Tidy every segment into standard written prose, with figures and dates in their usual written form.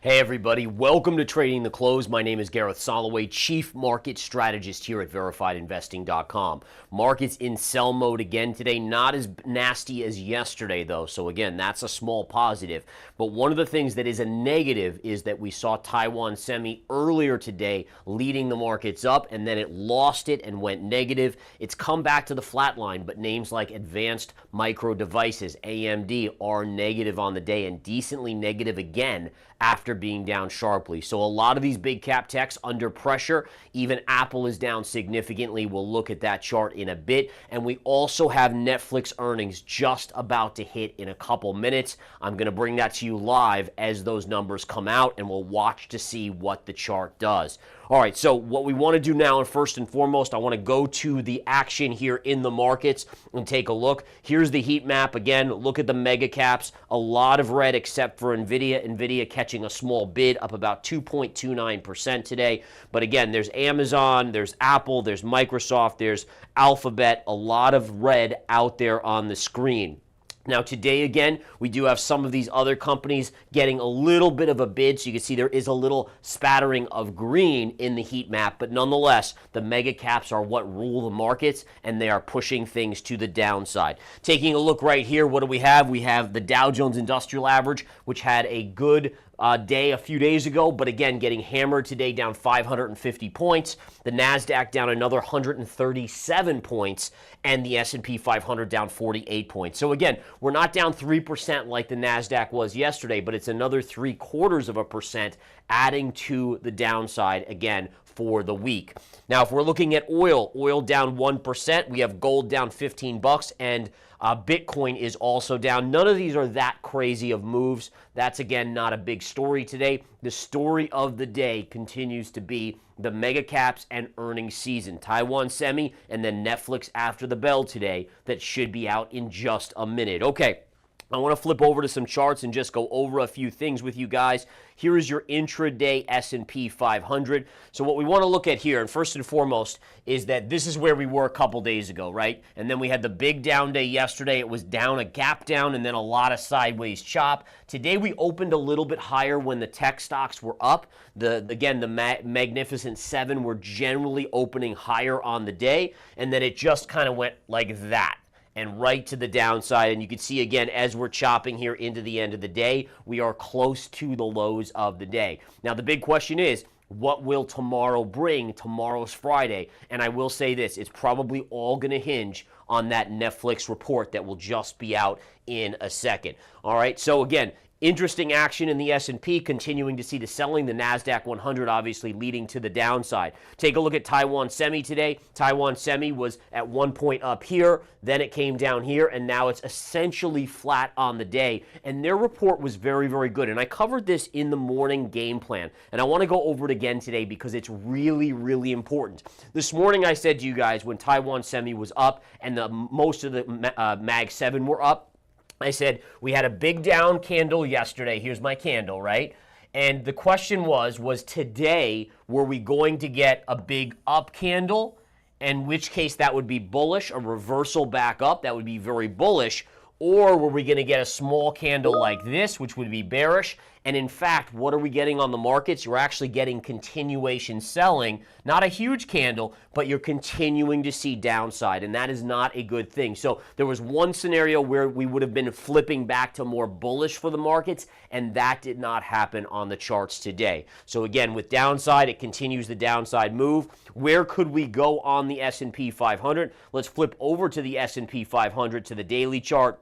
Hey everybody, welcome to Trading the Close. My name is Gareth Soloway, Chief Market Strategist here at VerifiedInvesting.com. Markets in sell mode again today, not as nasty as yesterday though, so again, that's a small positive. But one of the things that is a negative is that we saw Taiwan Semi earlier today leading the markets up, and then it lost it and went negative. It's come back to the flat line, but names like Advanced Micro Devices, AMD, are negative on the day and decently negative again after being down sharply. So a lot of these big cap techs under pressure. Even Apple is down significantly. We'll look at that chart in a bit. And we also have Netflix earnings just about to hit in a couple minutes. I'm going to bring that to you live as those numbers come out, and we'll watch to see what the chart does. All right, so what we want to do now, and first and foremost, I want to go to the action here in the markets and take a look. Here's the heat map. Again, look at the mega caps. A lot of red except for Nvidia. Nvidia catching a small bid, up about 2.29% today. But again, there's Amazon, there's Apple, there's Microsoft, there's Alphabet. A lot of red out there on the screen. Now today again, we do have some of these other companies getting a little bit of a bid, so you can see there is a little spattering of green in the heat map, but nonetheless, the mega caps are what rule the markets, and they are pushing things to the downside. Taking a look right here, what do we have? We have the Dow Jones Industrial Average, which had a good day a few days ago, but again, getting hammered today, down 550 points. The NASDAQ down another 137 points, and the S&P 500 down 48 points. So again, we're not down 3% like the NASDAQ was yesterday, but it's another 0.75% adding to the downside again for the week. Now, if we're looking at oil down 1%, we have gold down 15 bucks, and Bitcoin is also down. None of these are that crazy of moves. That's, again, not a big story today. The story of the day continues to be the mega caps and earnings season. Taiwan Semi and then Netflix after the bell today that should be out in just a minute. Okay. I want to flip over to some charts and just go over a few things with you guys. Here is your intraday S&P 500. So what we want to look at here, and first and foremost, is that this is where we were a couple days ago, right? And then we had the big down day yesterday. It was down, a gap down, and then a lot of sideways chop. Today we opened a little bit higher when the tech stocks were up. The Magnificent Seven were generally opening higher on the day, and then it just kind of went like that and right to the downside. And you can see again, as we're chopping here into the end of the day, we are close to the lows of the day. Now, the big question is, what will tomorrow bring? Tomorrow's Friday. And I will say this, it's probably all going to hinge on that Netflix report that will just be out in a second. All right, so again, interesting action in the S&P, continuing to see the selling. The NASDAQ 100 obviously leading to the downside. Take a look at Taiwan Semi today. Taiwan Semi was at one point up here, then it came down here, and now it's essentially flat on the day. And their report was very, very good. And I covered this in the morning game plan. And I want to go over it again today because it's really, really important. This morning I said to you guys, when Taiwan Semi was up and most of the Mag 7 were up, I said, we had a big down candle yesterday. Here's my candle, right? And the question was today, were we going to get a big up candle? In which case that would be bullish, a reversal back up, that would be very bullish. Or were we going to get a small candle like this, which would be bearish? And in fact, what are we getting on the markets? You're actually getting continuation selling, not a huge candle, but you're continuing to see downside, and that is not a good thing. So there was one scenario where we would have been flipping back to more bullish for the markets, and that did not happen on the charts today. So again, with downside, it continues the downside move. Where could we go on the S&P 500? Let's flip over to the S&P 500 to the daily chart.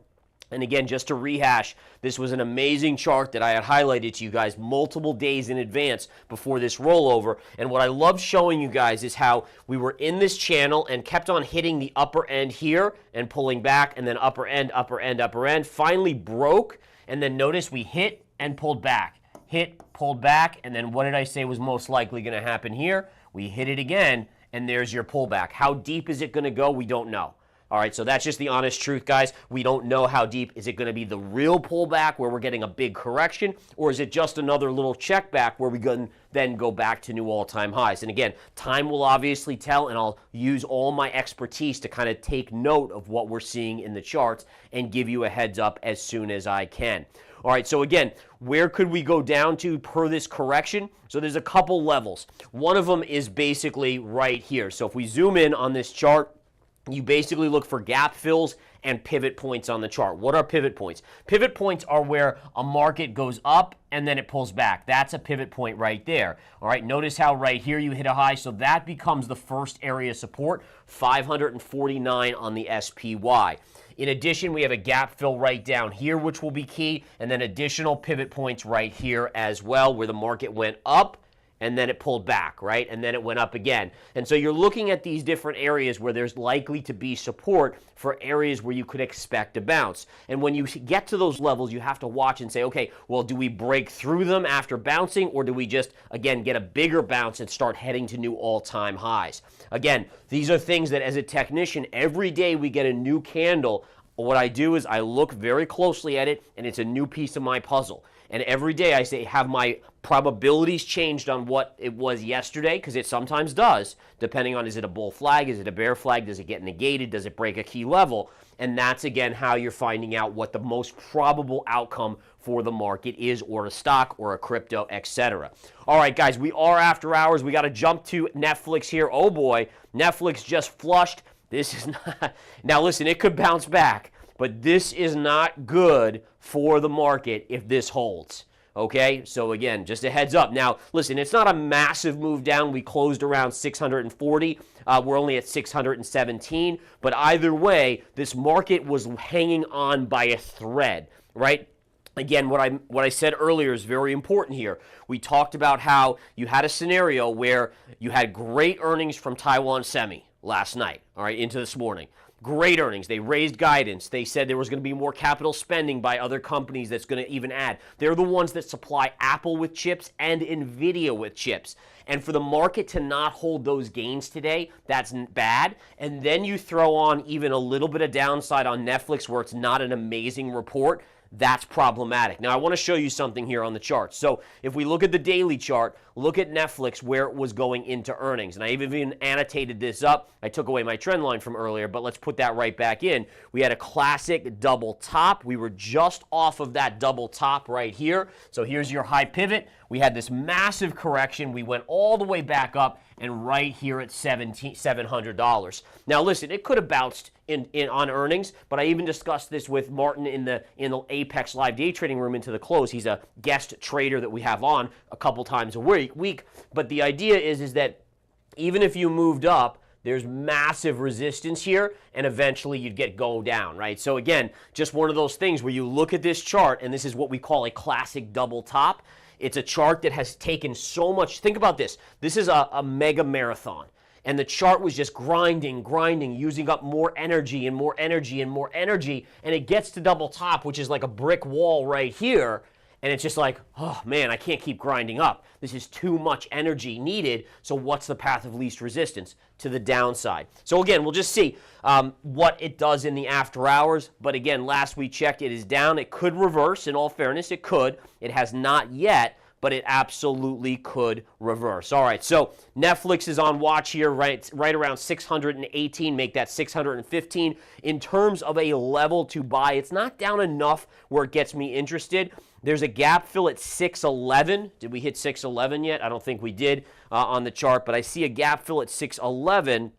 And again, just to rehash, this was an amazing chart that I had highlighted to you guys multiple days in advance before this rollover. And what I love showing you guys is how we were in this channel and kept on hitting the upper end here and pulling back, and then upper end, upper end, upper end, finally broke. And then notice we hit and pulled back, hit, pulled back. And then what did I say was most likely going to happen here? We hit it again, and there's your pullback. How deep is it going to go? We don't know. All right, so that's just the honest truth, guys. We don't know how deep. Is it going to be the real pullback where we're getting a big correction, or is it just another little check back where we then go back to new all-time highs? And again, time will obviously tell, and I'll use all my expertise to kind of take note of what we're seeing in the charts and give you a heads up as soon as I can. All right, so again, where could we go down to per this correction? So there's a couple levels. One of them is basically right here. So if we zoom in on this chart, you basically look for gap fills and pivot points on the chart. What are pivot points? Pivot points are where a market goes up and then it pulls back. That's a pivot point right there. All right, notice how right here you hit a high, so that becomes the first area of support, 549 on the SPY. In addition, we have a gap fill right down here, which will be key, and then additional pivot points right here as well, where the market went up and then it pulled back, right? And then it went up again. And so you're looking at these different areas where there's likely to be support for areas where you could expect a bounce. And when you get to those levels, you have to watch and say, okay, well, do we break through them after bouncing, or do we just, again, get a bigger bounce and start heading to new all-time highs? Again, these are things that as a technician, every day we get a new candle. What I do is I look very closely at it, and it's a new piece of my puzzle. And every day I say, have my probabilities changed on what it was yesterday? Because it sometimes does, depending on, is it a bull flag, is it a bear flag, does it get negated, does it break a key level? And that's, again, how you're finding out what the most probable outcome for the market is, or a stock, or a crypto, etc. All right, guys, we are after hours. We got to jump to Netflix here. Oh, boy, Netflix just flushed. This is not... Now, listen, it could bounce back, but this is not good for the market if this holds. Okay, so again, just a heads up. Now, listen, it's not a massive move down. We closed around 640. We're only at 617. But either way, this market was hanging on by a thread, right? Again, what I said earlier is very important here. We talked about how you had a scenario where you had great earnings from Taiwan Semi last night, all right, into this morning. Great earnings. They raised guidance. They said there was going to be more capital spending by other companies that's going to even add. They're the ones that supply Apple with chips and Nvidia with chips. And for the market to not hold those gains today, that's bad. And then you throw on even a little bit of downside on Netflix where it's not an amazing report. That's problematic. Now, I want to show you something here on the chart. So if we look at the daily chart, look at Netflix where it was going into earnings. And I even annotated this up. I took away my trend line from earlier, but let's put that right back in. We had a classic double top. We were just off of that double top right here. So here's your high pivot. We had this massive correction. We went all the way back up and right here at $700. Now, listen, it could have bounced on earnings, but I even discussed this with Martin in the Apex Live Day Trading Room into the close. He's a guest trader that we have on a couple times a week. But the idea is that even if you moved up, there's massive resistance here, and eventually you'd go down, right? So again, just one of those things where you look at this chart, and this is what we call a classic double top. It's a chart that has taken so much. Think about this. This is a mega marathon. And the chart was just grinding, using up more energy and more energy and more energy. And it gets to double top, which is like a brick wall right here. And it's just like, oh man, I can't keep grinding up. This is too much energy needed. So what's the path of least resistance? To the downside. So again, we'll just see what it does in the after hours. But again, last we checked, it is down. It could reverse. In all fairness, it could. It has not yet, but it absolutely could reverse. All right, so Netflix is on watch here, right around 618, make that 615. In terms of a level to buy, it's not down enough where it gets me interested. There's a gap fill at 611. Did we hit 611 yet? I don't think we did on the chart, but I see a gap fill at 611.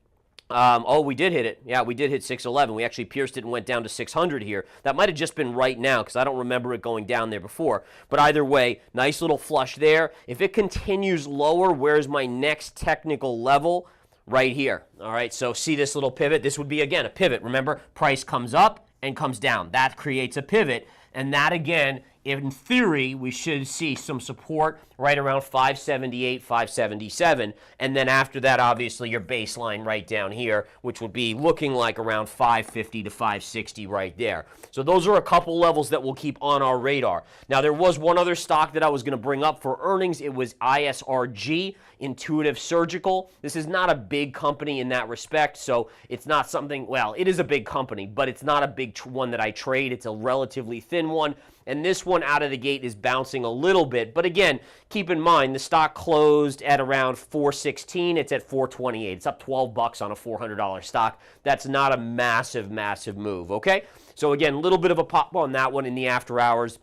Oh, we did hit it. Yeah, we did hit 611. We actually pierced it and went down to 600 here. That might have just been right now because I don't remember it going down there before. But either way, nice little flush there. If it continues lower, where's my next technical level? Right here. All right, so see this little pivot? This would be, again, a pivot. Remember, price comes up and comes down. That creates a pivot. And that, again, in theory, we should see some support right around 578, 577. And then after that, obviously, your baseline right down here, which would be looking like around 550 to 560 right there. So those are a couple levels that we'll keep on our radar. Now, there was one other stock that I was going to bring up for earnings. It was ISRG, Intuitive Surgical. This is not a big company in that respect, so it's not something, well, it is a big company, but it's not a big one that I trade. It's a relatively thin one. And this one out of the gate is bouncing a little bit. But again, keep in mind, the stock closed at around 416. It's at 428. It's up 12 bucks on a $400 stock. That's not a massive, massive move, okay? So again, a little bit of a pop on that one in the after hours.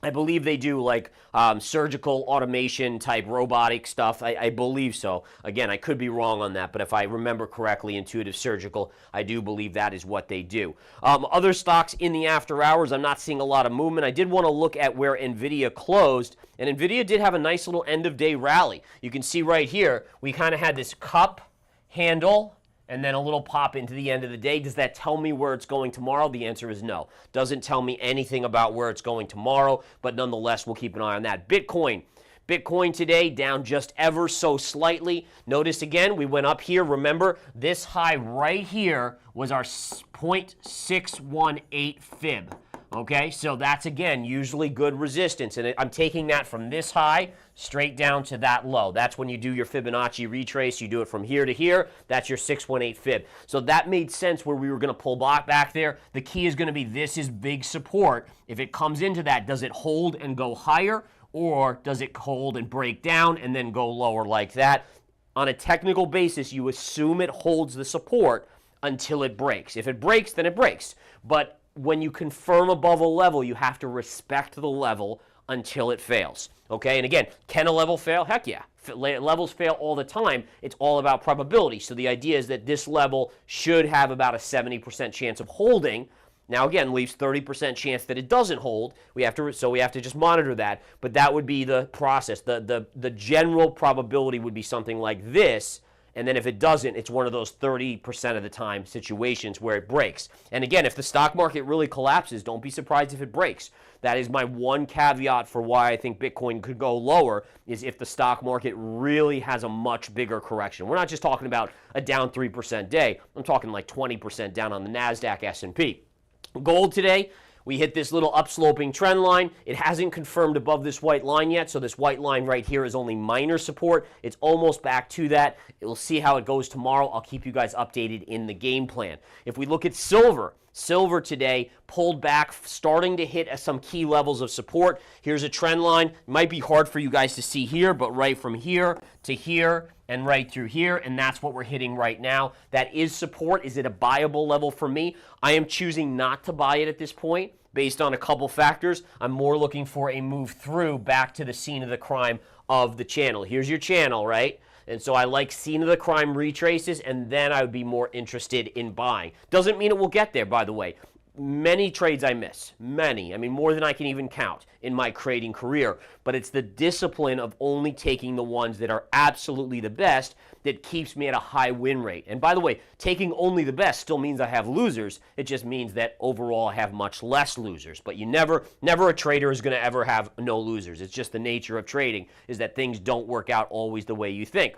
I believe they do like surgical automation type robotic stuff. I believe so. Again, I could be wrong on that, but if I remember correctly, Intuitive Surgical, I do believe that is what they do. Other stocks in the after hours, I'm not seeing a lot of movement. I did want to look at where Nvidia closed, and Nvidia did have a nice little end of day rally. You can see right here, we kind of had this cup handle and then a little pop into the end of the day. Does that tell me where it's going tomorrow? The answer is no. Doesn't tell me anything about where it's going tomorrow, but nonetheless, we'll keep an eye on that. Bitcoin today down just ever so slightly. Notice again, we went up here. Remember, this high right here was our 0.618 fib. Okay, so that's, again, usually good resistance. And I'm taking that from this high straight down to that low. That's when you do your Fibonacci retrace. You do it from here to here. That's your 618 fib. So that made sense where we were going to pull back there. The key is going to be this is big support. If it comes into that, does it hold and go higher? Or does it hold and break down and then go lower like that? On a technical basis, you assume it holds the support until it breaks. If it breaks, then it breaks. But when you confirm above a level, you have to respect the level until it fails. Okay, and again, can a level fail? Heck yeah. Levels fail all the time. It's all about probability. So the idea is that this level should have about a 70% chance of holding. Now again, leaves 30% chance that it doesn't hold. So we have to just monitor that. But that would be the process. The general probability would be something like this. And then if it doesn't, it's one of those 30% of the time situations where it breaks. And again, if the stock market really collapses, don't be surprised if it breaks. That is my one caveat for why I think Bitcoin could go lower, is if the stock market really has a much bigger correction. We're not just talking about a down 3% day. I'm talking like 20% down on the NASDAQ S&P. Gold today, we hit this little upsloping trend line. It hasn't confirmed above this white line yet, so this white line right here is only minor support. It's almost back to that. We'll see how it goes tomorrow. I'll keep you guys updated in the game plan. If we look at silver, silver today pulled back, starting to hit some key levels of support. Here's a trend line. It might be hard for you guys to see here, but right from here to here and right through here, and that's what we're hitting right now. That is support. Is it a buyable level for me? I am choosing not to buy it at this point based on a couple factors. I'm more looking for a move through back to the scene of the crime of the channel. Here's your channel, right? And so I like scene of the crime retraces, and then I would be more interested in buying. Doesn't mean it will get there, by the way. Many trades I miss, many. I mean, more than I can even count in my trading career. But it's the discipline of only taking the ones that are absolutely the best that keeps me at a high win rate. And by the way, taking only the best still means I have losers. It just means that overall I have much less losers. But you never a trader is going to ever have no losers. It's just the nature of trading, is that things don't work out always the way you think.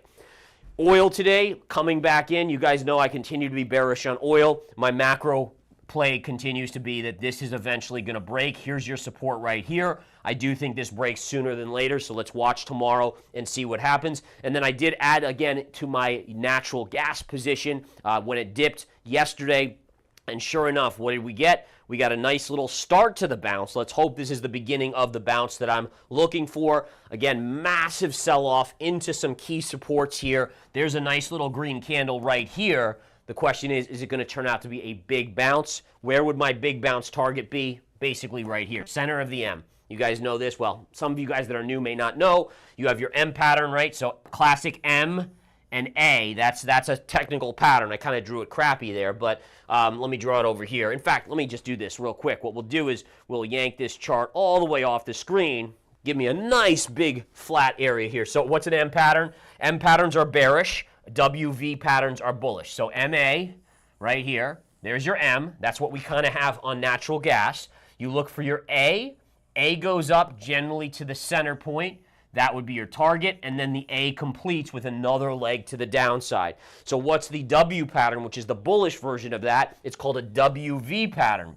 Oil today, coming back in. You guys know I continue to be bearish on oil. My macro play continues to be that this is eventually going to break. Here's your support right here. I do think this breaks sooner than later, so let's watch tomorrow and see what happens. And then I did add again to my natural gas position when it dipped yesterday. And sure enough, what did we get? We got a nice little start to the bounce. Let's hope this is the beginning of the bounce that I'm looking for. Again, massive sell-off into some key supports here. There's a nice little green candle right here. The question is it going to turn out to be a big bounce? Where would my big bounce target be? Basically right here, center of the M. You guys know this. Well, some of you guys that are new may not know. You have your M pattern, right? So classic M and A, that's a technical pattern. I kind of drew it crappy there, but let me draw it over here. In fact, let me just do this real quick. What we'll do is we'll yank this chart all the way off the screen, give me a nice big flat area here. So what's an M pattern? M patterns are bearish. WV patterns are bullish. So MA right here, there's your M. That's what we kind of have on natural gas. You look for your A. A goes up generally to the center point. That would be your target, and then the A completes with another leg to the downside. So what's the W pattern, which is the bullish version of that? It's called a WV pattern.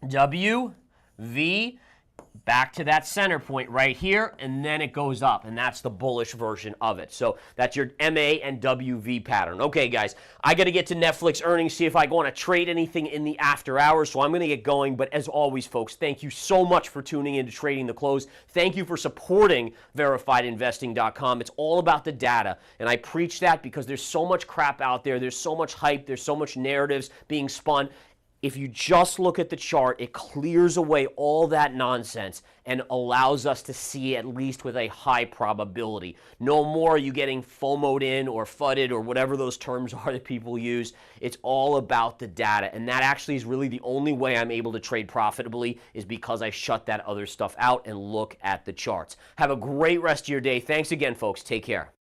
WV, back to that center point right here, and then it goes up, and that's the bullish version of it. So that's your MA and WV pattern. Okay, guys, I got to get to Netflix earnings, see if I want to trade anything in the after hours, so I'm going to get going. But as always, folks, thank you so much for tuning in to Trading the Close. Thank you for supporting VerifiedInvesting.com. It's all about the data, and I preach that because there's so much crap out there. There's so much hype. There's so much narratives being spun. If you just look at the chart, it clears away all that nonsense and allows us to see at least with a high probability. No more are you getting FOMO'd in or FUD'd or whatever those terms are that people use. It's all about the data, and that actually is really the only way I'm able to trade profitably is because I shut that other stuff out and look at the charts. Have a great rest of your day. Thanks again, folks. Take care.